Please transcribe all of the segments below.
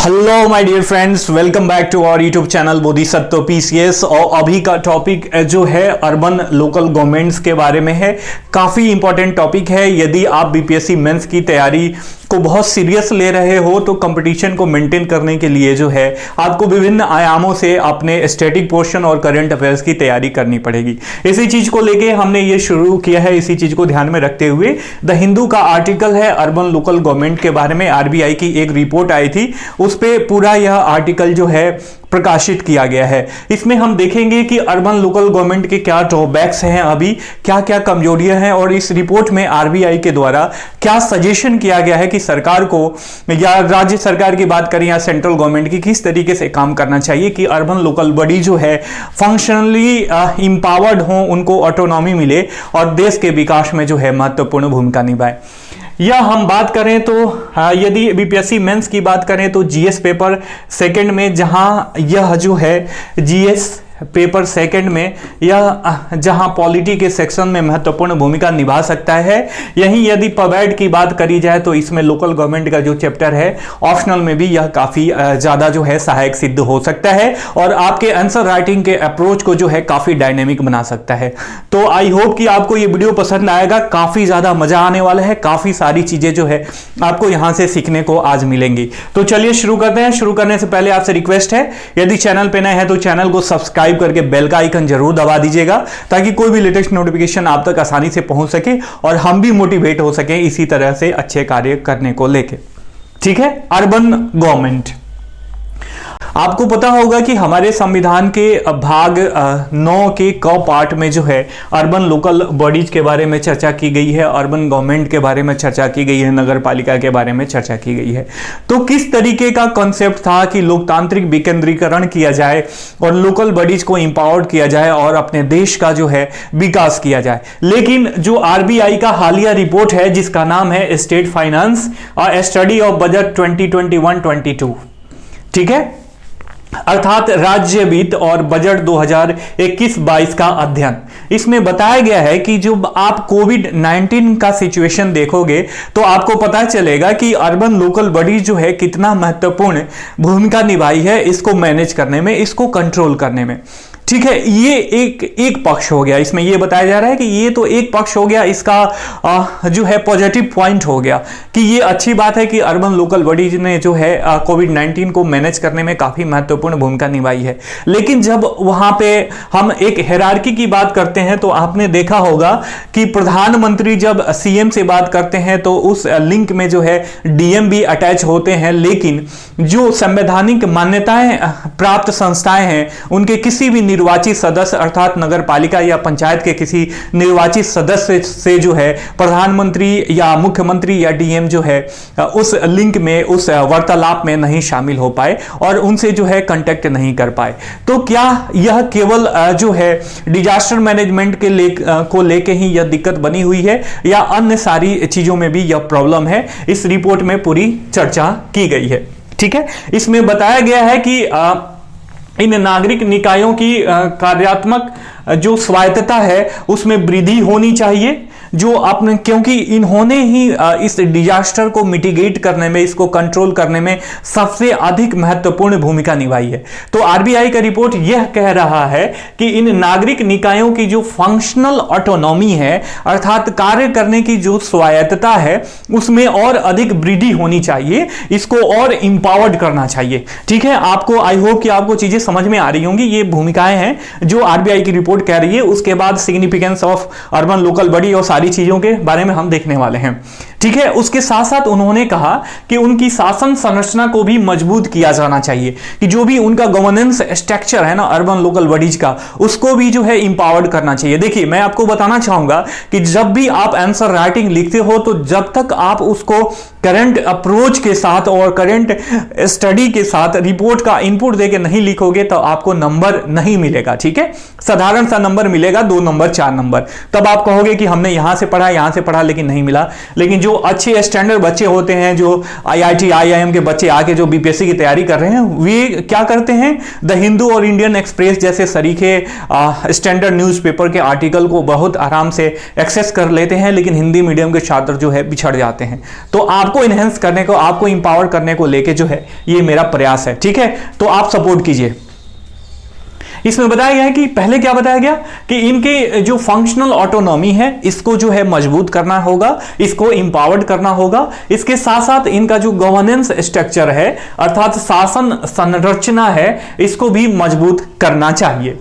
Hello my dear friends, welcome back to our YouTube channel Bodhisattva PCS. और अभी का topic जो है अर्बन लोकल गवर्नमेंट्स के बारे में है। काफ़ी इंपॉर्टेंट टॉपिक है। यदि आप बीपीएससी मेंस की तैयारी को बहुत सीरियस ले रहे हो तो कंपटीशन को मेंटेन करने के लिए जो है आपको विभिन्न आयामों से अपने स्टैटिक पोर्शन और करंट अफेयर्स की तैयारी करनी पड़ेगी। इसी चीज को लेके हमने ये शुरू किया है। इसी चीज को ध्यान में रखते हुए द हिंदू का आर्टिकल है अर्बन लोकल गवर्नमेंट के बारे में। आरबीआई की एक रिपोर्ट आई थी, उस पे पूरा यह आर्टिकल जो है प्रकाशित किया गया है। इसमें हम देखेंगे कि अर्बन लोकल गवर्नमेंट के क्या ड्रॉबैक्स हैं, अभी क्या क्या कमजोरियां हैं, और इस रिपोर्ट में आरबीआई के द्वारा क्या सजेशन किया गया है कि सरकार को, या राज्य सरकार की बात करें या सेंट्रल गवर्नमेंट की, किस तरीके से काम करना चाहिए कि अर्बन लोकल बॉडी जो है फंक्शनली इंपावर्ड हो, उनको ऑटोनॉमी मिले और देश के विकास में जो है महत्वपूर्ण भूमिका निभाए। या हम बात करें तो यदि बीपीएससी मेंस की बात करें तो जीएस पेपर सेकंड में, जहां यह जो है जीएस पेपर सेकंड में यह जहां पॉलिटी के सेक्शन में महत्वपूर्ण भूमिका निभा सकता है। यहीं यदि पवेड की बात करी जाए तो इसमें लोकल गवर्नमेंट का जो चैप्टर है ऑप्शनल में भी यह काफी ज्यादा जो है सहायक सिद्ध हो सकता है और आपके आंसर राइटिंग के अप्रोच को जो है काफी डायनेमिक बना सकता है। तो आई होप कि आपको ये वीडियो पसंद आएगा। काफी ज्यादा मजा आने वाला है, काफी सारी चीजें जो है आपको यहां से सीखने को आज मिलेंगी। तो चलिए शुरू करते हैं। शुरू करने से पहले आपसे रिक्वेस्ट है, यदि चैनल पे नए हैं तो चैनल को सब्सक्राइब करके बेल का आइकन जरूर दबा दीजिएगा ताकि कोई भी लेटेस्ट नोटिफिकेशन आप तक आसानी से पहुंच सके और हम भी मोटिवेट हो सके इसी तरह से अच्छे कार्य करने को लेके। ठीक है। अर्बन गवर्नमेंट, आपको पता होगा कि हमारे संविधान के भाग 9 के क पार्ट में जो है अर्बन लोकल बॉडीज के बारे में चर्चा की गई है, अर्बन गवर्नमेंट के बारे में चर्चा की गई है, नगर पालिका के बारे में चर्चा की गई है। तो किस तरीके का कॉन्सेप्ट था कि लोकतांत्रिक विकेंद्रीकरण किया जाए और लोकल बॉडीज को इंपावर्ड किया जाए और अपने देश का जो है विकास किया जाए। लेकिन जो आरबीआई का हालिया रिपोर्ट है जिसका नाम है स्टेट फाइनेंस और स्टडी ऑफ बजट 2021-22, ठीक है, अर्थात राज्य वित्त और बजट 2021-22 का अध्ययन, इसमें बताया गया है कि जो आप कोविड-19 का सिचुएशन देखोगे तो आपको पता चलेगा कि अर्बन लोकल बॉडी जो है कितना महत्वपूर्ण भूमिका निभाई है इसको मैनेज करने में, इसको कंट्रोल करने में। ठीक है, ये एक पक्ष हो गया। इसमें ये बताया जा रहा है कि ये तो एक पक्ष हो गया, इसका जो है पॉजिटिव पॉइंट हो गया कि ये अच्छी बात है कि अर्बन लोकल बॉडीज ने जो है कोविड-19 को मैनेज करने में काफी महत्वपूर्ण भूमिका निभाई है। लेकिन जब वहां पे हम एक हायरार्की की बात करते हैं तो आपने देखा होगा कि प्रधानमंत्री जब सीएम से बात करते हैं तो उस लिंक में जो है डीएम भी अटैच होते हैं, लेकिन जो संवैधानिक मान्यताएं प्राप्त संस्थाएं हैं उनके किसी भी निर्वाचित सदस्य अर्थात नगर पालिका या पंचायत के किसी निर्वाचित सदस्य से जो है प्रधानमंत्री या मुख्यमंत्री या डीएम जो है उस लिंक में, उस वार्तालाप में नहीं शामिल हो पाए और उनसे जो है कांटेक्ट नहीं कर पाए। तो क्या यह केवल जो है डिजास्टर मैनेजमेंट को लेके ही यह दिक्कत बनी हुई है या अन्य सारी चीजों में भी यह प्रॉब्लम है? इस रिपोर्ट में पूरी चर्चा की गई है। ठीक है, इसमें बताया गया है कि इन नागरिक निकायों की कार्यात्मक जो स्वायत्तता है उसमें वृद्धि होनी चाहिए, जो अपने, क्योंकि इन्होंने ही इस डिजास्टर को मिटिगेट करने में, इसको कंट्रोल करने में सबसे अधिक महत्वपूर्ण भूमिका निभाई है। तो आरबीआई का रिपोर्ट यह कह रहा है कि इन नागरिक निकायों की जो फंक्शनल ऑटोनॉमी है अर्थात कार्य करने की जो स्वायत्तता है उसमें और अधिक वृद्धि होनी चाहिए, इसको और इंपावर्ड करना चाहिए। ठीक है, आपको आई होप कि आपको चीजें समझ में आ रही होंगी। ये भूमिकाएं हैं जो आरबीआई की रिपोर्ट कह रही है। उसके बाद significance of urban local body और सारी चीजों के बारे में हम देखने वाले हैं। ठीक है, उसके साथ साथ उन्होंने कहा कि उनकी शासन संरचना को भी मजबूत किया जाना चाहिए, कि जो भी उनका गवर्नेंस स्ट्रक्चर है ना अर्बन लोकल बॉडीज का, उसको भी जो है इंपावर्ड करना चाहिए। देखिए, मैं आपको बताना चाहूंगा कि जब भी आप आंसर राइटिंग लिखते हो तो जब तक आप उसको करंट अप्रोच के साथ और करंट स्टडी के साथ रिपोर्ट का इनपुट देके नहीं लिखोगे तो आपको नंबर नहीं मिलेगा। ठीक है, साधारण सा नंबर मिलेगा, 2 नंबर 4 नंबर। तब आप कहोगे कि हमने यहां से पढ़ा लेकिन नहीं मिला। लेकिन जो जो अच्छे स्टैंडर्ड बच्चे होते हैं, जो IIT IIM के बच्चे आके जो बीपीएससी की तैयारी कर रहे हैं, वे क्या करते हैं, द हिंदू और इंडियन एक्सप्रेस जैसे सरीखे स्टैंडर्ड न्यूज़पेपर के आर्टिकल को बहुत आराम से एक्सेस कर लेते हैं, लेकिन हिंदी मीडियम के छात्र जो है बिछड़ जाते हैं। तो आपको इनहेंस करने को, आपको इंपावर करने को लेके जो है ये मेरा प्रयास है, ठीक है। तो आप सपोर्ट कीजिए। इसमें बताया गया है कि पहले क्या बताया गया कि इनके जो फंक्शनल ऑटोनॉमी है इसको जो है मजबूत करना होगा, इसको इंपावर्ड करना होगा। इसके साथ साथ इनका जो गवर्नेंस स्ट्रक्चर है अर्थात शासन संरचना है, इसको भी मजबूत करना चाहिए।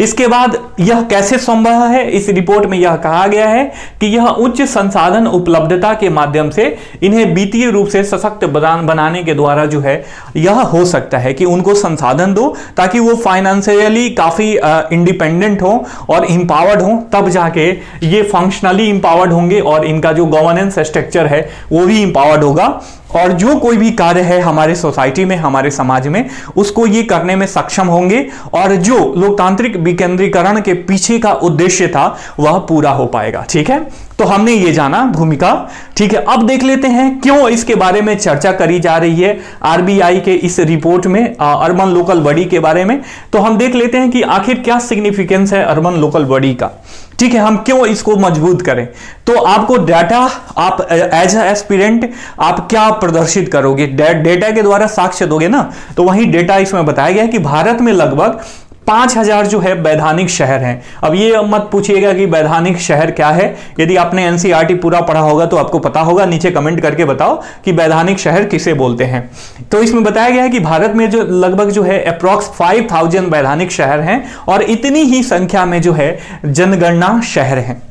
इसके बाद यह कैसे संभव है, इस रिपोर्ट में यह कहा गया है कि यह उच्च संसाधन उपलब्धता के माध्यम से इन्हें वित्तीय रूप से सशक्त बनाने के द्वारा जो है यह हो सकता है कि उनको संसाधन दो ताकि वो फाइनेंशियली काफी इंडिपेंडेंट हो और इंपावर्ड हो, तब जाके ये फंक्शनली इंपावर्ड होंगे और इनका जो गवर्नेंस स्ट्रक्चर है वो भी इंपावर्ड होगा और जो कोई भी कार्य है हमारे सोसाइटी में, हमारे समाज में, उसको ये करने में सक्षम होंगे और जो लोकतांत्रिक विकेंद्रीकरण के पीछे का उद्देश्य था वह पूरा हो पाएगा। ठीक है, तो हमने ये जाना भूमिका। ठीक है, अब देख लेते हैं क्यों इसके बारे में चर्चा करी जा रही है आरबीआई के इस रिपोर्ट में अर्बन लोकल बॉडी के बारे में। तो हम देख लेते हैं कि आखिर क्या सिग्निफिकेंस है अर्बन लोकल बॉडी का। ठीक है, हम क्यों इसको मजबूत करें। तो आपको डाटा, आप एज एस्पिरेंट आप क्या प्रदर्शित करोगे, डेटा के द्वारा साक्ष्य दोगे ना। तो वही डेटा इसमें बताया गया है कि भारत में लगभग 5000 जो है वैधानिक शहर हैं। अब ये मत पूछिएगा कि वैधानिक शहर क्या है, यदि आपने एनसीईआरटी पूरा पढ़ा होगा तो आपको पता होगा। नीचे कमेंट करके बताओ कि वैधानिक शहर किसे बोलते हैं। तो इसमें बताया गया है कि भारत में जो लगभग जो है अप्रॉक्स 5000 वैधानिक शहर हैं और इतनी ही संख्या में जो है जनगणना शहर हैं।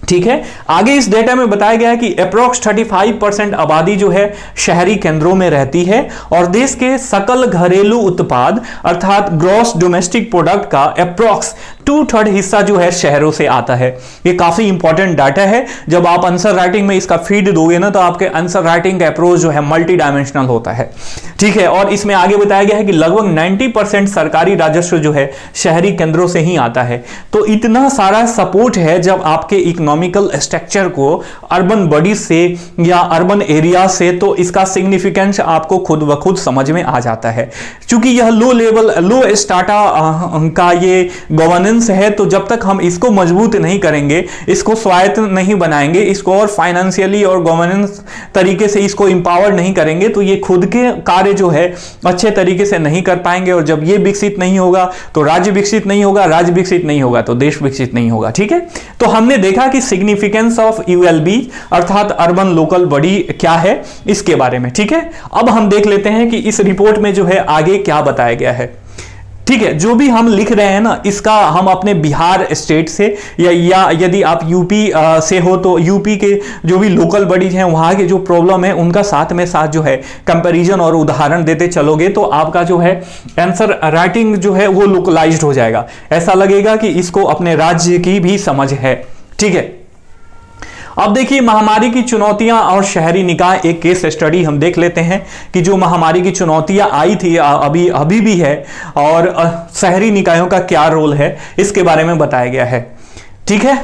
ठीक है, आगे इस डेटा में बताया गया है कि अप्रॉक्स 35% आबादी जो है शहरी केंद्रों में रहती है और देश के सकल घरेलू उत्पाद अर्थात ग्रॉस डोमेस्टिक प्रोडक्ट का अप्रॉक्स 2/3 हिस्सा जो है शहरों से आता है। ये काफी इंपॉर्टेंट डाटा है। जब आप आंसर राइटिंग में इसका फीड दोगे ना तो आपके आंसर राइटिंग का अप्रोच जो है मल्टी डायमेंशनल होता है। ठीक है, और इसमें आगे बताया गया है कि लगभग 90% सरकारी राजस्व जो है शहरी केंद्रों से ही आता है। तो इतना सारा सपोर्ट है जब आपके इकोनॉमिकल स्ट्रक्चर को अर्बन बॉडी से या अर्बन एरिया से, तो इसका सिग्निफिकेंस आपको खुद ब खुद समझ में आ जाता है। क्योंकि यह लो स्टाटा का ये गवर्नेंस है, तो जब तक हम इसको मजबूत नहीं करेंगे, इसको स्वायत्त नहीं बनाएंगे, इसको और फाइनेंशियली और गवर्नेंस तरीके से इसको इंपावर नहीं करेंगे, तो ये खुद के कार्य जो है अच्छे तरीके से नहीं कर पाएंगे। और जब ये विकसित नहीं होगा तो राज्य विकसित नहीं होगा, राज्य विकसित नहीं होगा तो देश विकसित नहीं होगा। ठीक है, तो हमने देखा कि सिग्निफिकेंस ऑफ यूएलबी अर्थात अर्बन लोकल बॉडी क्या है इसके बारे में। ठीक है, अब हम देख लेते हैं कि इस रिपोर्ट में जो है आगे क्या बताया गया है। ठीक है, जो भी हम लिख रहे हैं ना, इसका हम अपने बिहार स्टेट से या यदि आप यूपी से हो तो यूपी के जो भी लोकल बॉडीज हैं वहां के जो प्रॉब्लम है उनका साथ में साथ जो है कंपैरिजन और उदाहरण देते चलोगे तो आपका जो है आंसर राइटिंग जो है वो लोकलाइज्ड हो जाएगा। ऐसा लगेगा कि इसको अपने राज्य की भी समझ है। ठीक है, अब देखिए महामारी की चुनौतियां और शहरी निकाय, एक केस स्टडी हम देख लेते हैं कि जो महामारी की चुनौतियां आई थी अभी भी है और शहरी निकायों का क्या रोल है इसके बारे में बताया गया है। ठीक है,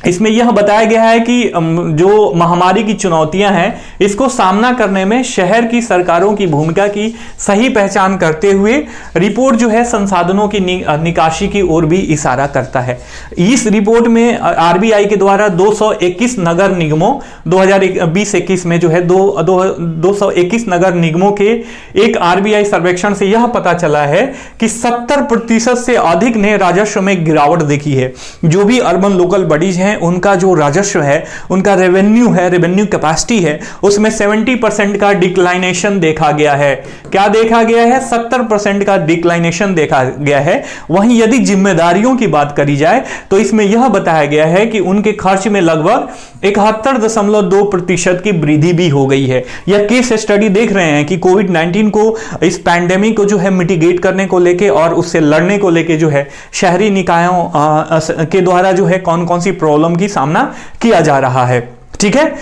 इसमें यह बताया गया है कि जो महामारी की चुनौतियां हैं इसको सामना करने में शहर की सरकारों की भूमिका की सही पहचान करते हुए रिपोर्ट जो है संसाधनों की निकासी की ओर भी इशारा करता है। इस रिपोर्ट में आरबीआई के द्वारा 221 नगर निगमों 2020-21 में जो है 221 नगर निगमों के एक आरबीआई सर्वेक्षण से यह पता चला है कि 70% से अधिक ने राजस्व में गिरावट देखी है। जो भी अर्बन लोकल बॉडीज हैं उनका जो राजस्व है, उनका रेवेन्यू है, रेवेन्यू कैपेसिटी है, उसमें 70% का डिक्लाइनेशन देखा गया है। क्या देखा गया है? 70% का डिक्लाइनेशन देखा गया है। वहीं यदि जिम्मेदारियों की बात करी जाए तो इसमें यह बताया गया है कि उनके खर्च में लगभग 71.2% की वृद्धि भी हो गई है। यह केस स्टडी देख रहे हैं कि कोविड-19 को, इस पैंडेमिक को जो है मिटिगेट करने को लेके और उससे लड़ने को लेके जो है शहरी निकायों के द्वारा जो है कौन कौन सी प्रॉब्लम की सामना किया जा रहा है। ठीक है,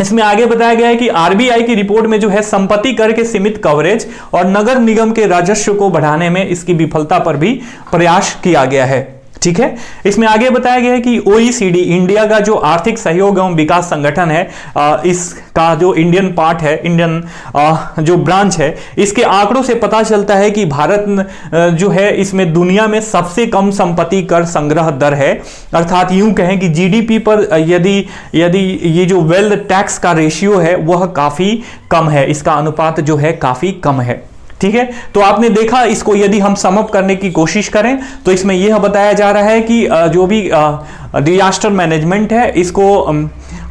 इसमें आगे बताया गया है कि आरबीआई की रिपोर्ट में जो है संपत्ति कर के सीमित कवरेज और नगर निगम के राजस्व को बढ़ाने में इसकी विफलता पर भी प्रयास किया गया है। ठीक है। इसमें आगे बताया गया है कि OECD इंडिया का जो आर्थिक सहयोग एवं विकास संगठन है, इसका जो इंडियन पार्ट है, इंडियन जो ब्रांच है, इसके आंकड़ों से पता चलता है कि भारत जो है इसमें दुनिया में सबसे कम संपत्ति कर संग्रह दर है। अर्थात यूं कहें कि जीडीपी पर यदि ये जो वेल्थ टैक्स का रेशियो है वह काफी कम है, इसका अनुपात जो है काफी कम है। ठीक है, तो आपने देखा, इसको यदि हम सम अप करने की कोशिश करें तो इसमें यह बताया जा रहा है कि जो भी डिजास्टर मैनेजमेंट है, इसको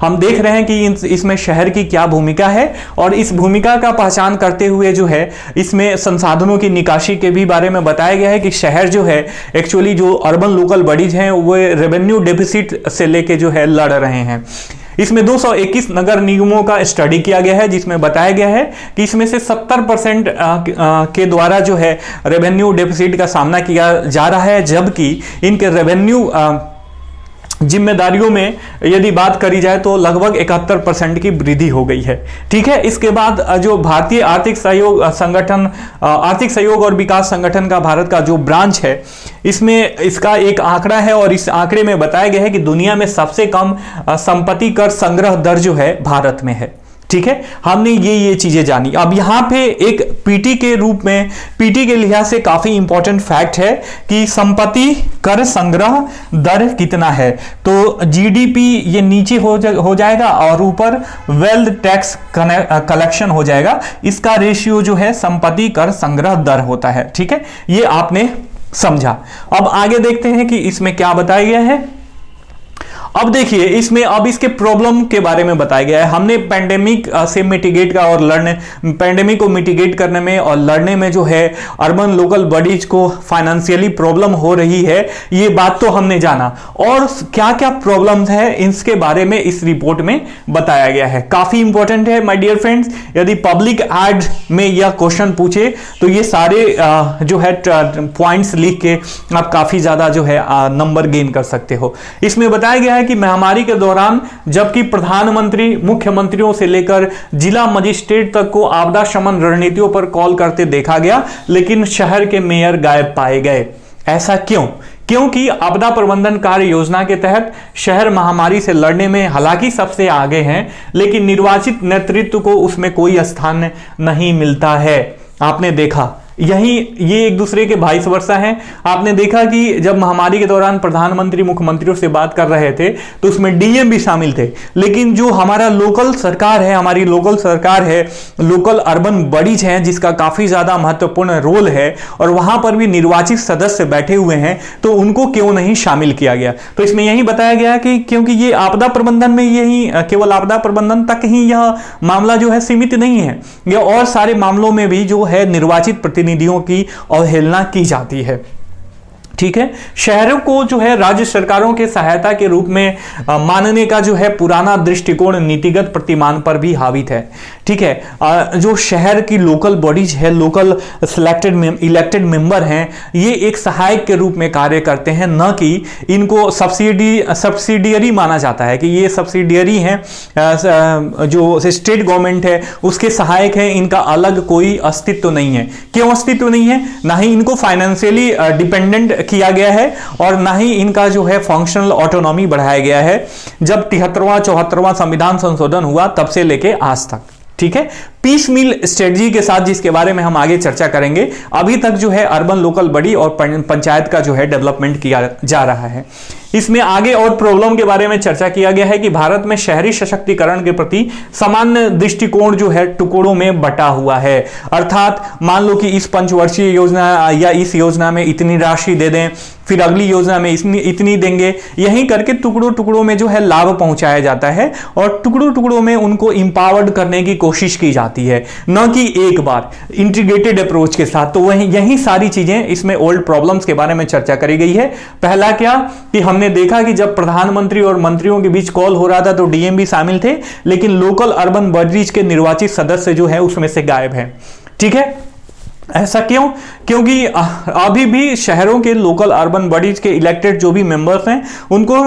हम देख रहे हैं कि इसमें शहर की क्या भूमिका है, और इस भूमिका का पहचान करते हुए जो है इसमें संसाधनों की निकासी के भी बारे में बताया गया है कि शहर जो है एक्चुअली जो अर्बन लोकल बॉडीज हैं वो रेवेन्यू डेफिसिट से लेके जो है लड़ रहे हैं। इसमें 221 नगर निगमों का स्टडी किया गया है, जिसमें बताया गया है कि इसमें से 70% के द्वारा जो है रेवेन्यू डेफिसिट का सामना किया जा रहा है, जबकि इनके रेवेन्यू जिम्मेदारियों में यदि बात करी जाए तो लगभग 71% की वृद्धि हो गई है। ठीक है, इसके बाद जो भारतीय आर्थिक सहयोग और विकास संगठन का भारत का जो ब्रांच है, इसमें इसका एक आंकड़ा है और इस आंकड़े में बताया गया है कि दुनिया में सबसे कम संपत्ति कर संग्रह दर जो है भारत में है। ठीक है, हमने ये चीजें जानी। अब यहां पे एक पीटी के रूप में, पीटी के लिहाज से काफी इंपॉर्टेंट फैक्ट है कि संपत्ति कर संग्रह दर कितना है। तो जीडीपी ये नीचे हो जाएगा और ऊपर वेल्थ टैक्स कलेक्शन हो जाएगा। इसका रेशियो जो है संपत्ति कर संग्रह दर होता है। ठीक है, ये आपने समझा। अब आगे देखते हैं कि इसमें क्या बताया गया है। अब देखिए, इसमें अब इसके प्रॉब्लम के बारे में बताया गया है। हमने पैंडेमिक से मिटिगेट का और पैंडेमिक को मिटिगेट करने में और लड़ने में जो है अर्बन लोकल बॉडीज को फाइनेंशियली प्रॉब्लम हो रही है, ये बात तो हमने जाना। और क्या क्या प्रॉब्लम्स है इसके बारे में इस रिपोर्ट में बताया गया है। काफी इंपॉर्टेंट है माय डियर फ्रेंड्स। यदि पब्लिक एड में यह क्वेश्चन पूछे तो ये सारे जो है पॉइंट्स लिख के आप काफी ज्यादा जो है नंबर गेन कर सकते हो। इसमें बताया गया है कि महामारी के दौरान जबकि प्रधानमंत्री मुख्यमंत्रियों से लेकर जिला मजिस्ट्रेट तक को आपदा शमन रणनीतियों पर कॉल करते देखा गया, लेकिन शहर के मेयर गायब पाए गए। ऐसा क्यों? क्योंकि आपदा प्रबंधन कार्य योजना के तहत शहर महामारी से लड़ने में हालांकि सबसे आगे हैं, लेकिन निर्वाचित नेतृत्व को उसमें कोई स्थान नहीं मिलता है। आपने देखा, ये एक दूसरे के भाई वर्षा हैं। आपने देखा कि जब महामारी के दौरान प्रधानमंत्री मुख्यमंत्रियों से बात कर रहे थे तो उसमें डीएम भी शामिल थे, लेकिन जो हमारा लोकल सरकार है, हमारी लोकल सरकार है, लोकल अर्बन बॉडीज हैं जिसका काफी ज्यादा महत्वपूर्ण रोल है, और वहां पर भी निर्वाचित सदस्य बैठे हुए हैं, तो उनको क्यों नहीं शामिल किया गया। तो इसमें यही बताया गया कि क्योंकि ये आपदा प्रबंधन में यही केवल आपदा प्रबंधन तक ही यह मामला जो है सीमित नहीं है, यह और सारे मामलों में भी जो है निर्वाचित प्रतिनिधियों की अवहेलना की जाती है। ठीक है, शहरों को जो है राज्य सरकारों के सहायता के रूप में मानने का जो है पुराना दृष्टिकोण नीतिगत प्रतिमान पर भी हावित है। ठीक है, जो शहर की लोकल बॉडीज है, लोकल इलेक्टेड मेंबर हैं, ये एक सहायक के रूप में कार्य करते हैं, न कि इनको सब्सिडियरी माना जाता है कि ये सब्सिडियरी हैं, जो स्टेट गवर्नमेंट है उसके सहायक हैं, इनका अलग कोई अस्तित्व नहीं है। क्यों अस्तित्व नहीं है? ना ही इनको फाइनेंशियली डिपेंडेंट किया गया है और ना ही इनका जो है फंक्शनल ऑटोनॉमी बढ़ाया गया है जब 73वां 74वां संविधान संशोधन हुआ तब से लेके आज तक। ठीक है, पीस मील स्ट्रेटजी के साथ, जिसके बारे में हम आगे चर्चा करेंगे, अभी तक जो है अर्बन लोकल बॉडी और पंचायत का जो है डेवलपमेंट किया जा रहा है। इसमें आगे और प्रॉब्लम के बारे में चर्चा किया गया है कि भारत में शहरी सशक्तिकरण के प्रति सामान्य दृष्टिकोण जो है टुकड़ों में बटा हुआ है। अर्थात मान लो कि इस पंचवर्षीय योजना या इस योजना में इतनी राशि दे दें, फिर अगली योजना में इतनी देंगे, यही करके टुकड़ों टुकड़ों में जो है लाभ पहुंचाया जाता है और टुकड़ों टुकड़ों में उनको इंपावर्ड करने की कोशिश की जाती है, न कि एक बार इंटीग्रेटेड अप्रोच के साथ। तो वही यही सारी चीजें इसमें ओल्ड प्रॉब्लम्स के बारे में चर्चा करी गई है। पहला क्या कि हमने देखा कि जब प्रधानमंत्री और मंत्रियों के बीच कॉल हो रहा था तो डीएम भी शामिल थे, लेकिन लोकल अर्बन बॉडीज के निर्वाचित सदस्य जो है उसमें से गायब हैं। ठीक है, ऐसा क्यों? क्योंकि अभी भी शहरों के लोकल अर्बन बॉडीज के इलेक्टेड जो भी मेंबर्स हैं उनको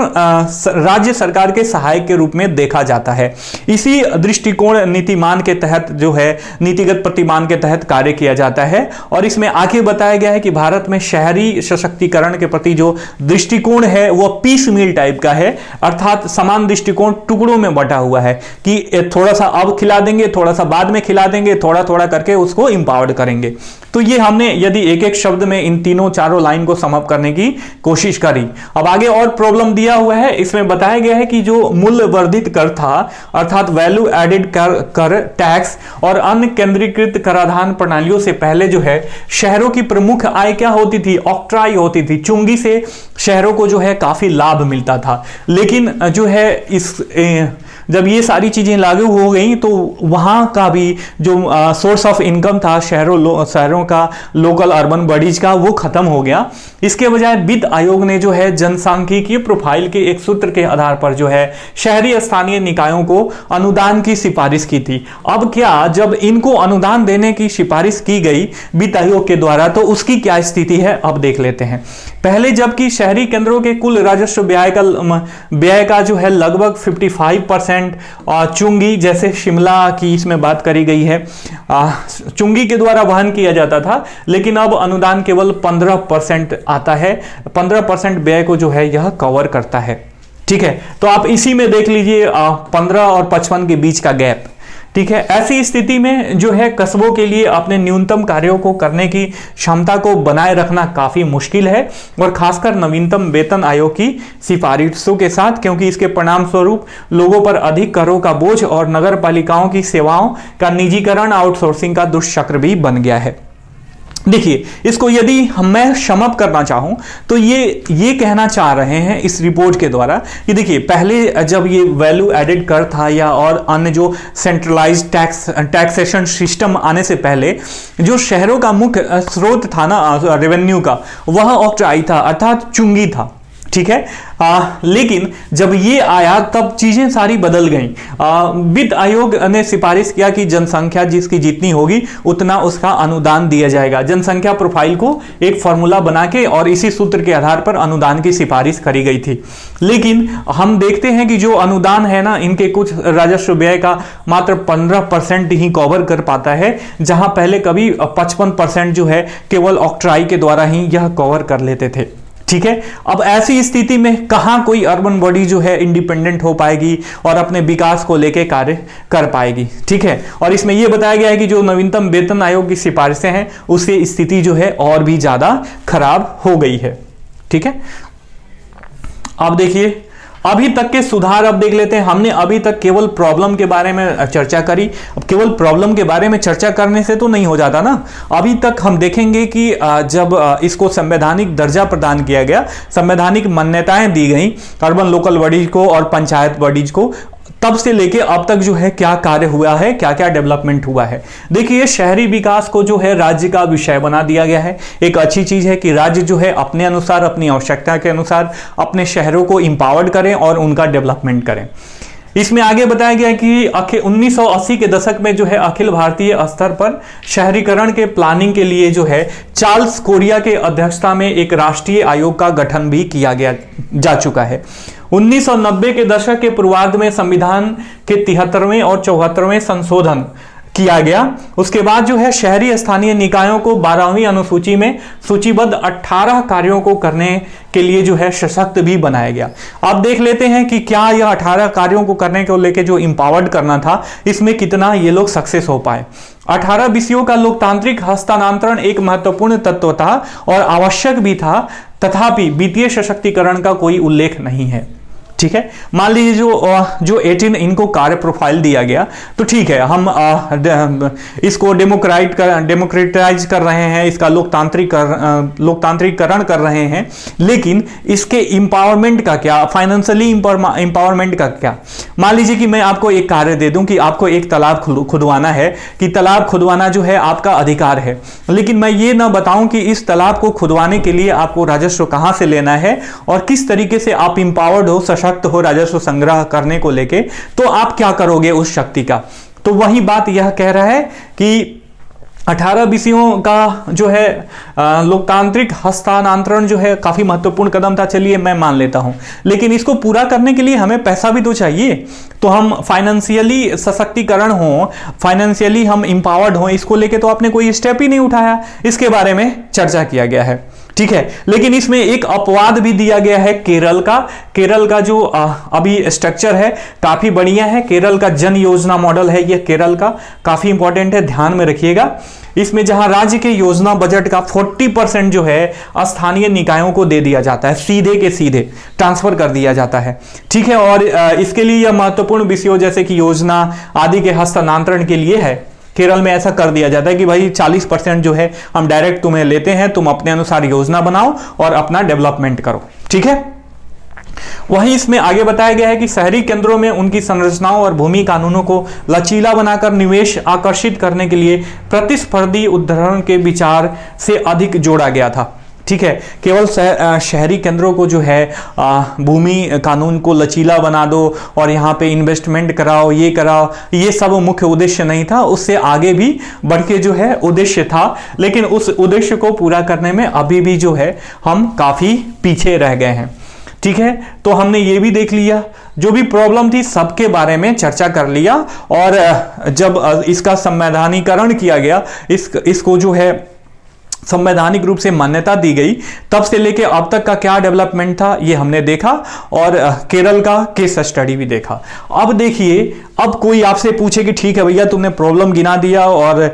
राज्य सरकार के सहायक के रूप में देखा जाता है। इसी दृष्टिकोण नीतिमान के तहत जो है नीतिगत प्रतिमान के तहत कार्य किया जाता है। और इसमें आगे बताया गया है कि भारत में शहरी सशक्तिकरण के प्रति जो दृष्टिकोण है वो पीस मील टाइप का है, अर्थात समान दृष्टिकोण टुकड़ों में बटा हुआ है कि थोड़ा सा अब खिला देंगे, थोड़ा सा बाद में खिला देंगे, थोड़ा थोड़ा करके उसको इंपावर्ड करेंगे। तो ये हमने यदि एक एक शब्द में इन तीनों चारों लाइन को समअप करने की कोशिश करी। अब आगे और प्रॉब्लम दिया हुआ है, इसमें बताया गया है कि जो मूल्य वर्धित कर था अर्थात वैल्यू एडेड कर टैक्स और अन्य केंद्रीकृत कराधान प्रणालियों से पहले जो है शहरों की प्रमुख आय क्या होती थी? ऑक्ट्राई होती थी। चुंगी से शहरों को जो है काफी लाभ मिलता था। लेकिन जो है जब ये सारी चीजें लागू हो गई तो वहां का भी जो सोर्स ऑफ इनकम था शहरों का लोकल अर्बन बॉडीज का वो खत्म हो गया। इसके बजाय वित्त आयोग ने जो है जनसांख्यिकीय प्रोफाइल के एक सूत्र के आधार पर जो है शहरी स्थानीय निकायों को अनुदान की सिफारिश की थी। अब क्या, जब इनको अनुदान देने की सिफारिश की गई वित्त आयोग के द्वारा तो उसकी क्या स्थिति है अब देख लेते हैं। पहले जबकि शहरी केंद्रों के कुल राजस्व व्यय का जो है लगभग 55% चुंगी, जैसे शिमला की इसमें बात करी गई है, चुंगी के द्वारा वहन किया जाता था, लेकिन अब अनुदान केवल 15% आता है। 15% व्यय को जो है यह कवर करता है। ठीक है, तो आप इसी में देख लीजिए 15 और 55 के बीच का गैप। ठीक है, ऐसी स्थिति में जो है कस्बों के लिए अपने न्यूनतम कार्यों को करने की क्षमता को बनाए रखना काफी मुश्किल है, और खासकर नवीनतम वेतन आयोग की सिफारिशों के साथ, क्योंकि इसके परिणाम स्वरूप लोगों पर अधिक करों का बोझ और नगर पालिकाओं की सेवाओं का निजीकरण, आउटसोर्सिंग का दुष्चक्र भी बन गया है। देखिए, इसको यदि मैं समअप करना चाहूं तो ये कहना चाह रहे हैं इस रिपोर्ट के द्वारा कि देखिए, पहले जब ये वैल्यू एडेड कर था या और अन्य जो सेंट्रलाइज्ड टैक्सेशन सिस्टम आने से पहले जो शहरों का मुख्य स्रोत था ना रेवेन्यू का, वह ऑक्ट्राई था अर्थात चुंगी था। ठीक है, लेकिन जब ये आया तब चीजें सारी बदल गईं। वित्त आयोग ने सिफारिश किया कि जनसंख्या जिसकी जितनी होगी उतना उसका अनुदान दिया जाएगा। जनसंख्या प्रोफाइल को एक फॉर्मूला बना के और इसी सूत्र के आधार पर अनुदान की सिफारिश करी गई थी। लेकिन हम देखते हैं कि जो अनुदान है ना, इनके कुछ राजस्व व्यय का मात्र 15% ही कवर कर पाता है, जहां पहले कभी 55% जो है केवल ऑक्ट्राई के द्वारा ही यह कवर कर लेते थे। ठीक है, अब ऐसी स्थिति में कहां कोई अर्बन बॉडी जो है इंडिपेंडेंट हो पाएगी और अपने विकास को लेकर कार्य कर पाएगी। ठीक है, और इसमें यह बताया गया है कि जो नवीनतम वेतन आयोग की सिफारिशें हैं उससे स्थिति जो है और भी ज्यादा खराब हो गई है। ठीक है, अब देखिए अभी तक के सुधार अब देख लेते हैं। हमने अभी तक केवल प्रॉब्लम के बारे में चर्चा करी। अब केवल प्रॉब्लम के बारे में चर्चा करने से तो नहीं हो जाता ना। अभी तक हम देखेंगे कि जब इसको संवैधानिक दर्जा प्रदान किया गया, संवैधानिक मान्यताएं दी गई अर्बन लोकल बॉडीज को और पंचायत बॉडीज को, तब से लेके अब तक जो है क्या कार्य हुआ है, क्या क्या डेवलपमेंट हुआ है। देखिए, शहरी विकास को जो है राज्य का विषय बना दिया गया है। एक अच्छी चीज है कि राज्य जो है अपने अनुसार, अपनी आवश्यकता के अनुसार अपने शहरों को इंपावर्ड करें और उनका डेवलपमेंट करें। इसमें आगे बताया गया कि 1980 के दशक में जो है अखिल भारतीय स्तर पर शहरीकरण के प्लानिंग के लिए जो है चार्ल्स कोरिया के अध्यक्षता में एक राष्ट्रीय आयोग का गठन भी किया जा चुका है। 1990 के दशक के पूर्वार्ध में संविधान के 73वें और 74वें संशोधन किया गया। उसके बाद जो है शहरी स्थानीय निकायों को 12वीं अनुसूची में सूचीबद्ध 18 कार्यों को करने के लिए जो है सशक्त भी बनाया गया। अब देख लेते हैं कि क्या यह 18 कार्यों को करने को लेकर जो इंपावर्ड करना था, इसमें कितना ये लोग सक्सेस हो पाए। 18 विषयों का लोकतांत्रिक हस्तांतरण एक महत्वपूर्ण तत्व था और आवश्यक भी था, तथापि वित्तीय सशक्तिकरण का कोई उल्लेख नहीं है। ठीक है, मान लीजिए जो 18 इनको कार्य प्रोफाइल दिया गया, तो ठीक है, हम इसको डेमोक्रेटाइज कर रहे हैं, इसका लोकतांत्रिकरण कर रहे हैं, लेकिन इसके इंपावरमेंट का क्या, फाइनेंशियली इंपावरमेंट का क्या। मान लीजिए कि मैं आपको एक कार्य दे दूं कि आपको एक तालाब खुदवाना है, कि तालाब खुदवाना जो है आपका अधिकार है, लेकिन मैं ये ना बताऊं कि इस तालाब को खुदवाने के लिए आपको राजस्व कहां से लेना है और किस तरीके से आप इंपावर्ड हो, सशक्त हो राजस्व संग्रह करने को लेके, तो आप क्या करोगे उस शक्ति का। तो वही बात यह कह रहा है कि 18 विषयों का जो है लोकतांत्रिक हस्तांतरण जो है काफी महत्वपूर्ण कदम था, चलिए मैं मान लेता हूं, लेकिन इसको पूरा करने के लिए हमें पैसा भी तो चाहिए। तो हम फाइनेंशियली सशक्तिकरण हो, फाइनेंशियली हम इंपावर्ड हो, इसको लेके तो आपने कोई स्टेप ही नहीं उठाया। इसके बारे में चर्चा किया गया है, ठीक है। लेकिन इसमें एक अपवाद भी दिया गया है केरल का। केरल का जो अभी स्ट्रक्चर है काफी बढ़िया है। केरल का जन योजना मॉडल है ये, केरल का काफी इंपॉर्टेंट है, ध्यान में रखिएगा। इसमें जहां राज्य के योजना बजट का 40% जो है स्थानीय निकायों को दे दिया जाता है, सीधे के सीधे ट्रांसफर कर दिया जाता है, ठीक है। और इसके लिए यह महत्वपूर्ण विषयों जैसे कि योजना आदि के हस्तांतरण के लिए है। केरल में ऐसा कर दिया जाता है कि भाई 40% जो है हम डायरेक्ट तुम्हें लेते हैं, तुम अपने अनुसार योजना बनाओ और अपना डेवलपमेंट करो, ठीक है। वहीं इसमें आगे बताया गया है कि शहरी केंद्रों में उनकी संरचनाओं और भूमि कानूनों को लचीला बनाकर निवेश आकर्षित करने के लिए प्रतिस्पर्धी उदाहरण के विचार से अधिक जोड़ा गया था, ठीक है। केवल शहरी केंद्रों को जो है भूमि कानून को लचीला बना दो और यहाँ पे इन्वेस्टमेंट कराओ, ये कराओ, ये सब मुख्य उद्देश्य नहीं था। उससे आगे भी बढ़ के जो है उद्देश्य था, लेकिन उस उद्देश्य को पूरा करने में अभी भी जो है हम काफी पीछे रह गए हैं, ठीक है। तो हमने ये भी देख लिया, जो भी प्रॉब्लम थी सबके बारे में चर्चा कर लिया। और जब इसका संवैधानिकरण किया गया, इसको जो है संवैधानिक रूप से मान्यता दी गई, तब से लेके अब तक का क्या डेवलपमेंट था ये हमने देखा, और केरल का केस स्टडी भी देखा। अब देखिए, अब कोई आपसे पूछे कि ठीक है भैया तुमने प्रॉब्लम गिना दिया और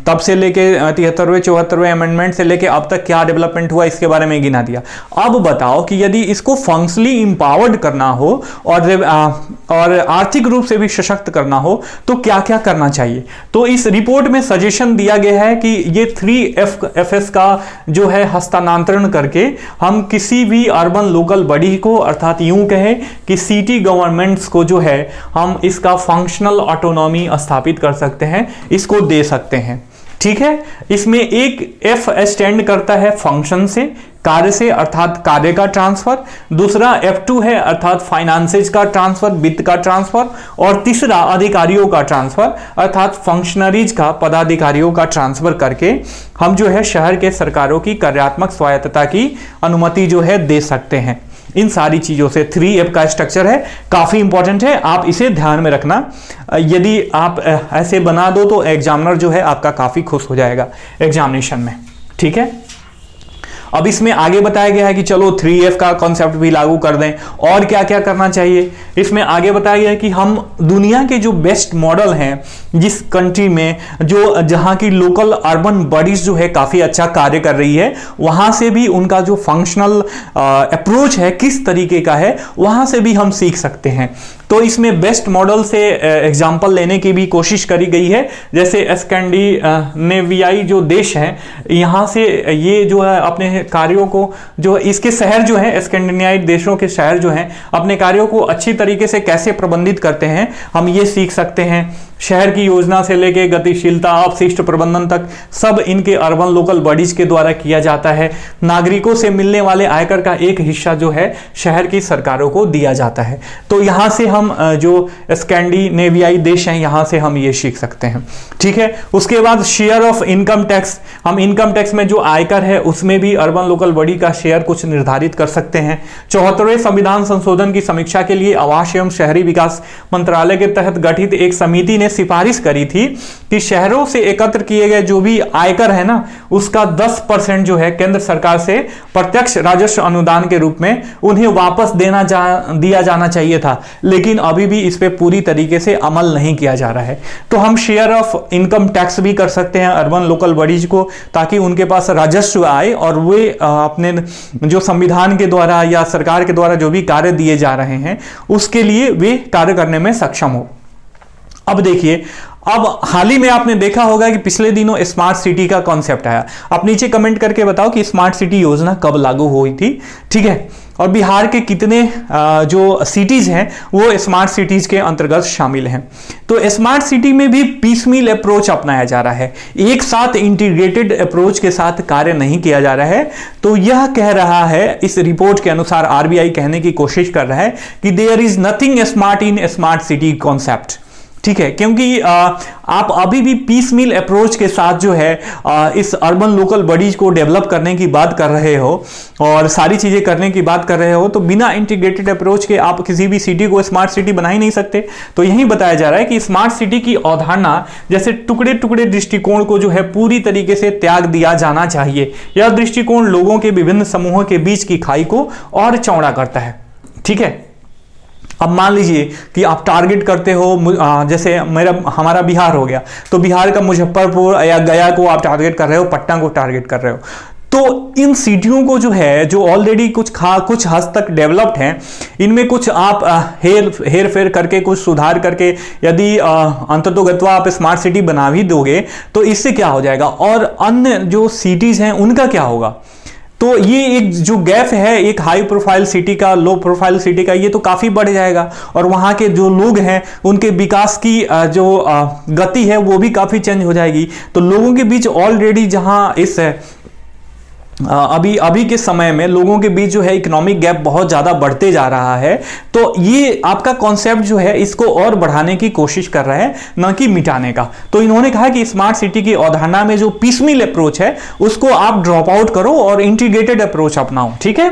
तब से लेके 73वें 74वें अमेंडमेंट से लेके अब तक क्या डेवलपमेंट हुआ इसके बारे में गिना दिया। अब बताओ कि यदि इसको फंक्शनली इंपावर्ड करना हो और आर्थिक रूप से भी सशक्त करना हो तो क्या क्या करना चाहिए। तो इस रिपोर्ट में सजेशन दिया गया है कि ये 3FS का जो है हस्तांतरण करके हम किसी भी अर्बन लोकल बॉडी को, अर्थात यूं कहें कि सिटी गवर्नमेंट्स को जो है हम इसका फंक्शनल ऑटोनॉमी स्थापित कर सकते हैं, इसको दे सकते हैं, ठीक है। इसमें एक F स्टैंड करता है फंक्शन से, कार्य से, अर्थात कार्य का ट्रांसफर। दूसरा F2 है अर्थात फाइनेंसेज का ट्रांसफर, वित्त का ट्रांसफर। और तीसरा अधिकारियों का ट्रांसफर, अर्थात फंक्शनरीज का, पदाधिकारियों का ट्रांसफर करके हम जो है शहर के सरकारों की कार्यात्मक स्वायत्तता की अनुमति जो है दे सकते हैं। इन सारी चीजों से 3F का स्ट्रक्चर है, काफी इंपॉर्टेंट है, आप इसे ध्यान में रखना। यदि आप ऐसे बना दो तो एग्जामिनर जो है आपका काफी खुश हो जाएगा एग्जामिनेशन में, ठीक है। अब इसमें आगे बताया गया है कि चलो 3F का कॉन्सेप्ट भी लागू कर दें, और क्या क्या करना चाहिए। इसमें आगे बताया गया है कि हम दुनिया के जो बेस्ट मॉडल हैं, जिस कंट्री में जो जहां की लोकल अर्बन बॉडीज जो है काफी अच्छा कार्य कर रही है, वहां से भी उनका जो फंक्शनल अप्रोच है किस तरीके का है, वहां से भी हम सीख सकते हैं। तो इसमें बेस्ट मॉडल से एग्जाम्पल लेने की भी कोशिश करी गई है। जैसे स्कैंडिनेवियाई जो देश हैं, यहाँ से ये जो है अपने कार्यों को, जो इसके शहर जो है, स्कैंडिनेवियाई देशों के शहर जो हैं, अपने कार्यों को अच्छी तरीके से कैसे प्रबंधित करते हैं, हम ये सीख सकते हैं। शहर की योजना से लेके गतिशीलता, अपशिष्ट प्रबंधन तक सब इनके अर्बन लोकल बॉडीज के द्वारा किया जाता है। नागरिकों से मिलने वाले आयकर का एक हिस्सा जो है शहर की सरकारों को दिया जाता है। तो यहां से हम जो स्कैंडिनेवियाई देश हैं, यहां से हम ये सीख सकते हैं, ठीक है। उसके बाद शेयर ऑफ इनकम टैक्स, हम इनकम टैक्स में जो आयकर है उसमें भी अर्बन लोकल बॉडी का शेयर कुछ निर्धारित कर सकते हैं। 74वें संविधान संशोधन की समीक्षा के लिए आवास एवं शहरी विकास मंत्रालय के तहत गठित एक समिति ने सिफारिश करी थी कि शहरों से एकत्र किए गए जो भी आयकर है ना, उसका 10% जो है केंद्र सरकार से प्रत्यक्ष राजस्व अनुदान के रूप में उन्हें वापस दिया जाना चाहिए था। लेकिन अभी भी इस पे पूरी तरीके से अमल नहीं किया जा रहा है। तो हम शेयर ऑफ इनकम टैक्स भी कर सकते हैं अर्बन लोकल बॉडीज को, ताकि उनके पास राजस्व आए और वे अपने जो संविधान के द्वारा या सरकार के द्वारा जो भी कार्य दिए जा रहे हैं उसके लिए वे कार्य करने में सक्षम हो। अब देखिए, अब हाल ही में आपने देखा होगा कि पिछले दिनों स्मार्ट सिटी का कॉन्सेप्ट आया। आप नीचे कमेंट करके बताओ कि स्मार्ट सिटी योजना कब लागू हुई थी, ठीक है। और बिहार के कितने जो सिटीज हैं वो स्मार्ट सिटीज के अंतर्गत शामिल हैं। तो स्मार्ट सिटी में भी पीसमील अप्रोच अपनाया जा रहा है, एक साथ इंटीग्रेटेड अप्रोच के साथ कार्य नहीं किया जा रहा है। तो यह कह रहा है, इस रिपोर्ट के अनुसार आरबीआई कहने की कोशिश कर रहा है कि there is nothing smart in smart city concept, ठीक है, क्योंकि आप अभी भी पीस मील अप्रोच के साथ जो है इस अर्बन लोकल बॉडीज को डेवलप करने की बात कर रहे हो और सारी चीजें करने की बात कर रहे हो, तो बिना इंटीग्रेटेड अप्रोच के आप किसी भी सिटी को स्मार्ट सिटी बना ही नहीं सकते। तो यही बताया जा रहा है कि स्मार्ट सिटी की अवधारणा जैसे टुकड़े टुकड़े दृष्टिकोण को जो है पूरी तरीके से त्याग दिया जाना चाहिए। यह दृष्टिकोण लोगों के विभिन्न समूहों के बीच की खाई को और चौड़ा करता है। ठीक है, अब मान लीजिए कि आप टारगेट करते हो, जैसे हमारा बिहार हो गया, तो बिहार का मुजफ्फरपुर या गया को आप टारगेट कर रहे हो, पटना को टारगेट कर रहे हो, तो इन सिटियों को जो है जो ऑलरेडी कुछ हद तक डेवलप्ड हैं, इनमें कुछ आप हेर फेर करके कुछ सुधार करके यदि अंततोगत्वा आप स्मार्ट सिटी बना भी दोगे तो इससे क्या हो जाएगा, और अन्य जो सिटीज हैं उनका क्या होगा। तो ये एक जो गैप है एक हाई प्रोफाइल सिटी का लो प्रोफाइल सिटी का, ये तो काफी बढ़ जाएगा और वहां के जो लोग हैं उनके विकास की जो गति है वो भी काफी चेंज हो जाएगी। तो लोगों के बीच ऑलरेडी जहां इस अभी के समय में लोगों के बीच जो है इकोनॉमिक गैप बहुत ज्यादा बढ़ते जा रहा है, तो ये आपका कॉन्सेप्ट जो है इसको और बढ़ाने की कोशिश कर रहा है, न कि मिटाने का। तो इन्होंने कहा कि स्मार्ट सिटी की अवधारणा में जो पीसमील अप्रोच है उसको आप ड्रॉप आउट करो और इंटीग्रेटेड अप्रोच अपनाओ। ठीक है,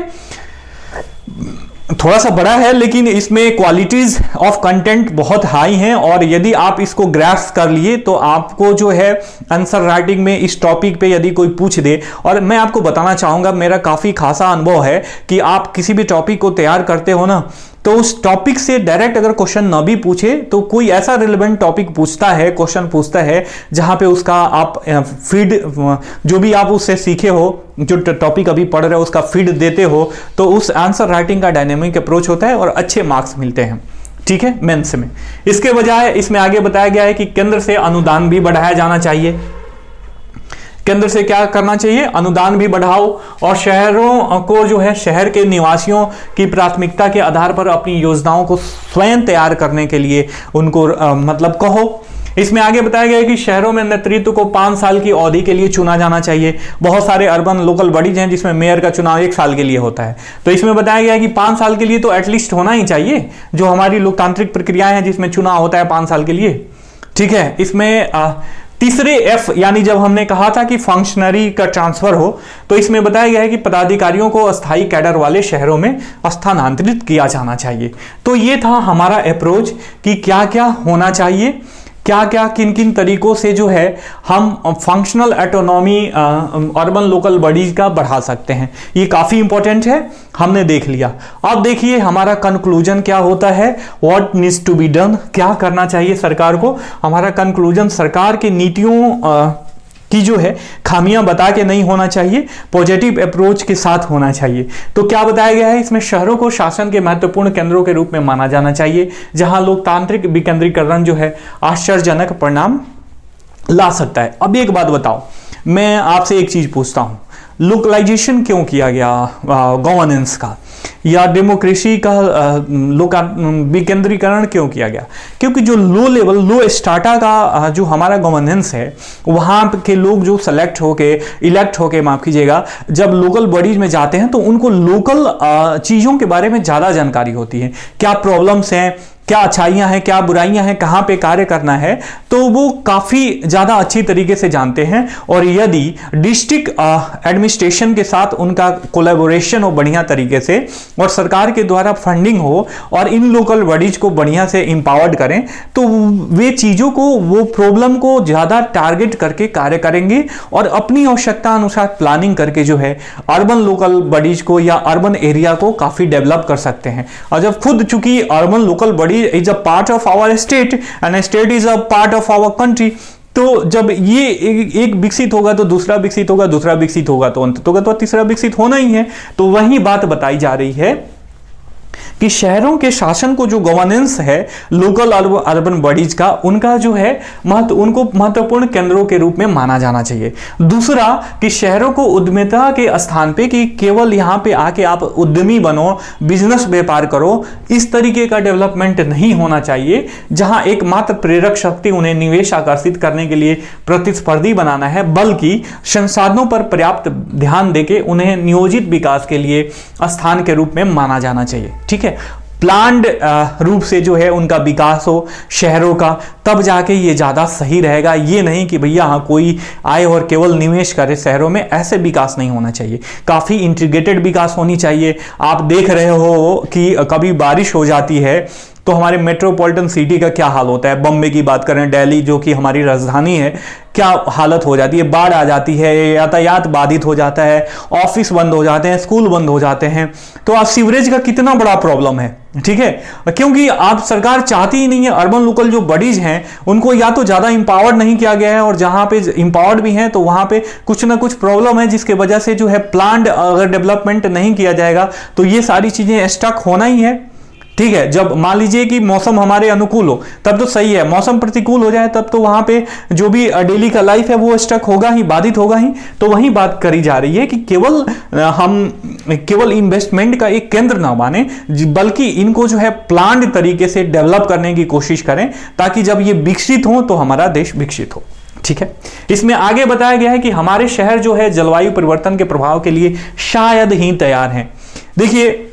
थोड़ा सा बड़ा है लेकिन इसमें क्वालिटीज ऑफ कंटेंट बहुत हाई हैं और यदि आप इसको ग्रास्प कर लिए तो आपको जो है आंसर राइटिंग में इस टॉपिक पे यदि कोई पूछ दे, और मैं आपको बताना चाहूंगा मेरा काफी खासा अनुभव है कि आप किसी भी टॉपिक को तैयार करते हो ना, तो उस टॉपिक से डायरेक्ट अगर क्वेश्चन न भी पूछे तो कोई ऐसा रिलेवेंट टॉपिक पूछता है, क्वेश्चन पूछता है जहां पे उसका आप फीड जो भी आप उससे सीखे हो, जो टॉपिक अभी पढ़ रहे हो उसका फीड देते हो, तो उस आंसर राइटिंग का डायनेमिक अप्रोच होता है और अच्छे मार्क्स मिलते हैं। ठीक है, मेंस में। इसके बजाय इसमें आगे बताया गया है कि केंद्र से अनुदान भी बढ़ाया जाना चाहिए। केंद्र से क्या करना चाहिए, अनुदान भी बढ़ाओ और शहरों को जो है शहर के निवासियों की प्राथमिकता के आधार पर अपनी योजनाओं को स्वयं तैयार करने के लिए उनको मतलब कहो। इसमें आगे बताया गया है कि शहरों में नेतृत्व को 5 साल की अवधि के लिए चुना जाना चाहिए। बहुत सारे अर्बन लोकल बॉडीज हैं जिसमें मेयर का चुनाव 1 साल के लिए होता है, तो इसमें बताया गया है कि 5 साल के लिए तो एटलीस्ट होना ही चाहिए। जो हमारी लोकतांत्रिक प्रक्रियाएं हैं जिसमें चुनाव होता है 5 साल के लिए। ठीक है, इसमें तीसरे एफ यानी जब हमने कहा था कि फंक्शनरी का ट्रांसफर हो, तो इसमें बताया गया है कि पदाधिकारियों को अस्थायी कैडर वाले शहरों में स्थानांतरित किया जाना चाहिए। तो ये था हमारा अप्रोच कि क्या क्या होना चाहिए, क्या क्या किन किन तरीकों से जो है हम functional autonomy urban local bodies का बढ़ा सकते हैं। ये काफी इंपॉर्टेंट है, हमने देख लिया। अब देखिए हमारा कंक्लूजन क्या होता है, what needs to be done, क्या करना चाहिए सरकार को। हमारा कंक्लूजन सरकार की नीतियों की जो है खामियां बता के नहीं होना चाहिए, पॉजिटिव अप्रोच के साथ होना चाहिए। तो क्या बताया गया है इसमें, शहरों को शासन के महत्वपूर्ण केंद्रों के रूप में माना जाना चाहिए जहां लोकतांत्रिक विकेंद्रीकरण जो है आश्चर्यजनक परिणाम ला सकता है। अब एक बात बताओ, मैं आपसे एक चीज पूछता हूं, लोकलाइजेशन क्यों किया गया गवर्नेंस का, या डेमोक्रेसी का विकेंद्रीकरण क्यों किया गया? क्योंकि जो लो लेवल लो स्टार्टा का जो हमारा गवर्नेंस है वहां के लोग जो इलेक्ट होके माफ कीजिएगा, जब लोकल बॉडीज में जाते हैं तो उनको लोकल चीजों के बारे में ज्यादा जानकारी होती है, क्या प्रॉब्लम्स हैं, क्या अच्छाइयां हैं, क्या बुराइयां हैं, कहां पे कार्य करना है, तो वो काफी ज्यादा अच्छी तरीके से जानते हैं। और यदि डिस्ट्रिक्ट एडमिनिस्ट्रेशन के साथ उनका कोलैबोरेशन हो बढ़िया तरीके से और सरकार के द्वारा फंडिंग हो और इन लोकल बॉडीज को बढ़िया से इंपावर्ड करें, तो वे चीजों को, वो प्रॉब्लम को ज्यादा टारगेट करके कार्य करेंगे और अपनी आवश्यकता अनुसार प्लानिंग करके जो है अर्बन लोकल बॉडीज को या अर्बन एरिया को काफी डेवलप कर सकते हैं। और जब खुद चूंकि urban local body is a part of our state and a state is a part of our country, तो जब ये एक विकसित होगा तो दूसरा विकसित होगा, दूसरा विकसित होगा तो अंततः तीसरा विकसित होना ही है। तो वही बात बताई जा रही है कि शहरों के शासन को जो गवर्नेंस है लोकल अर्बन बॉडीज का, उनका जो है उनको महत्वपूर्ण केंद्रों के रूप में माना जाना चाहिए। दूसरा कि शहरों को उद्यमिता के स्थान पे कि केवल यहां पे आके आप उद्यमी बनो, बिजनेस व्यापार करो, इस तरीके का डेवलपमेंट नहीं होना चाहिए जहां एकमात्र प्रेरक शक्ति उन्हें निवेश आकर्षित करने के लिए प्रतिस्पर्धी बनाना है, बल्कि संसाधनों पर पर्याप्त ध्यान देके उन्हें नियोजित विकास के लिए स्थान के रूप में माना जाना चाहिए। ठीक है, प्लान्ड रूप से जो है उनका विकास हो शहरों का, तब जाके ये ज़्यादा सही रहेगा। ये नहीं कि भैया हाँ कोई आए और केवल निवेश करे शहरों में, ऐसे विकास नहीं होना चाहिए। काफ़ी इंटीग्रेटेड विकास होनी चाहिए। आप देख रहे हो कि कभी बारिश हो जाती है तो हमारे मेट्रोपॉलिटन सिटी का क्या हाल होता है। बम्बे की बात करें, दिल्ली जो कि हमारी राजधानी है, क्या हालत हो जाती है, बाढ़ आ जाती है, यातायात बाधित हो जाता है, ऑफिस बंद हो जाते हैं, स्कूल बंद हो जाते हैं। तो आप सीवरेज का कितना बड़ा प्रॉब्लम है, ठीक है, क्योंकि आप सरकार चाहती ही नहीं है। अर्बन लोकल जो बॉडीज हैं उनको या तो ज्यादा इंपावर्ड नहीं किया गया है, और जहां पे इंपावर्ड भी हैं तो वहां पे कुछ ना कुछ प्रॉब्लम है, जिसके वजह से जो है प्लान्ड अगर डेवलपमेंट नहीं किया जाएगा तो ये सारी चीजें स्टक होना ही है। ठीक है, जब मान लीजिए कि मौसम हमारे अनुकूल हो तब तो सही है, मौसम प्रतिकूल हो जाए तब तो वहां पे जो भी डेली का लाइफ है वो स्टक होगा ही, बाधित होगा ही। तो वही बात करी जा रही है कि केवल इन्वेस्टमेंट का एक केंद्र ना बने, बल्कि इनको जो है प्लान्ड तरीके से डेवलप करने की कोशिश करें, ताकि जब ये विकसित हो तो हमारा देश विकसित हो। ठीक है, इसमें आगे बताया गया है कि हमारे शहर जो है जलवायु परिवर्तन के प्रभाव के लिए शायद ही तैयार हैं। देखिए,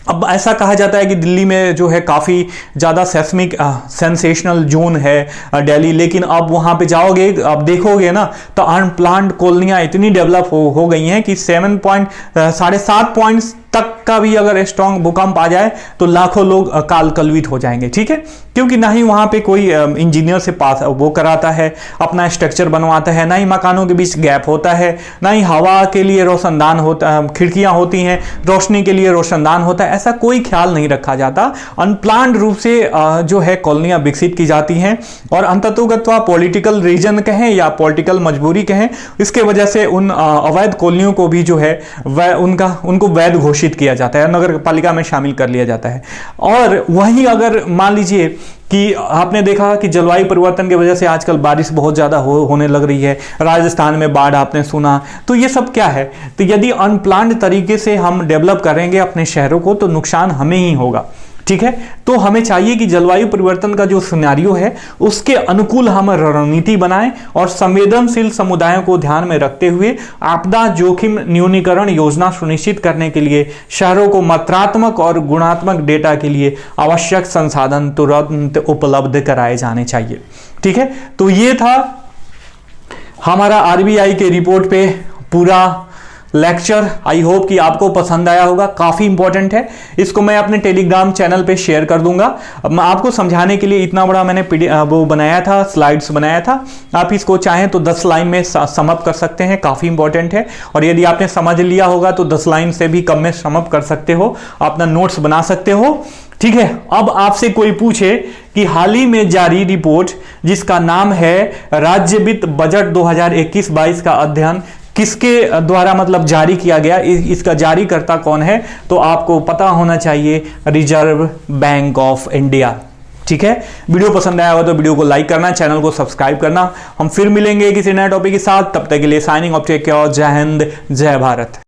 अब ऐसा कहा जाता है कि दिल्ली में जो है काफ़ी ज़्यादा सेस्मिक सेंसेशनल जोन है दिल्ली, लेकिन अब वहाँ पे जाओगे, अब देखोगे ना तो अनप्लान्ड कॉलोनियाँ इतनी डेवलप हो गई हैं कि 7.5 पॉइंट्स तक का भी अगर स्ट्रॉन्ग भूकंप आ जाए तो लाखों लोग काल कलवित हो जाएंगे। ठीक है, क्योंकि ना ही वहाँ पे कोई इंजीनियर से पास वो कराता है, अपना स्ट्रक्चर बनवाता है, ना ही मकानों के बीच गैप होता है, ना ही हवा के लिए रोशनदान होता, खिड़कियाँ होती हैं, रोशनी के लिए रोशनदान होता है, ऐसा कोई ख्याल नहीं रखा जाता। अनप्लान्ड रूप से जो है कॉलोनियाँ विकसित की जाती हैं, और अंततोगत्वा पॉलिटिकल रीजन कहें या पॉलिटिकल मजबूरी कहें, इसके वजह से उन अवैध कॉलोनियों को भी जो है उनको वैध घोषित किया जाता है, नगर पालिका में शामिल कर लिया जाता है। और वहीं अगर मान लीजिए कि आपने देखा कि जलवायु परिवर्तन की वजह से आजकल बारिश बहुत ज़्यादा होने लग रही है, राजस्थान में बाढ़ आपने सुना, तो ये सब क्या है। तो यदि अनप्लान्ड तरीके से हम डेवलप करेंगे अपने शहरों को तो नुकसान हमें ही होगा। ठीक है, तो हमें चाहिए कि जलवायु परिवर्तन का जो सिनेरियो है उसके अनुकूल हम रणनीति बनाएं, और संवेदनशील समुदायों को ध्यान में रखते हुए आपदा जोखिम न्यूनीकरण योजना सुनिश्चित करने के लिए शहरों को मात्रात्मक और गुणात्मक डेटा के लिए आवश्यक संसाधन तुरंत उपलब्ध कराए जाने चाहिए। ठीक है, तो ये था हमारा आरबीआई के रिपोर्ट पे पूरा लेक्चर। आई होप कि आपको पसंद आया होगा, काफ़ी इंपॉर्टेंट है। इसको मैं अपने टेलीग्राम चैनल पे शेयर कर दूंगा। अब मैं आपको समझाने के लिए इतना बड़ा मैंने वो बनाया था, स्लाइड्स बनाया था। आप इसको चाहें तो 10 लाइन में समअप कर सकते हैं, काफ़ी इंपॉर्टेंट है। और यदि आपने समझ लिया होगा तो 10 लाइन से भी कम में समअप कर सकते हो, अपना नोट्स बना सकते हो। ठीक है, अब आपसे कोई पूछे कि हाल ही में जारी रिपोर्ट जिसका नाम है राज्य वित्त बजट 2021-22 का अध्ययन किसके द्वारा मतलब जारी किया गया, इसका जारीकर्ता कौन है, तो आपको पता होना चाहिए रिजर्व बैंक ऑफ इंडिया। ठीक है, वीडियो पसंद आया हो तो वीडियो को लाइक करना, चैनल को सब्सक्राइब करना। हम फिर मिलेंगे किसी नए टॉपिक के साथ, तब तक के लिए साइनिंग ऑफ, टेक केयर, जय हिंद, जय भारत।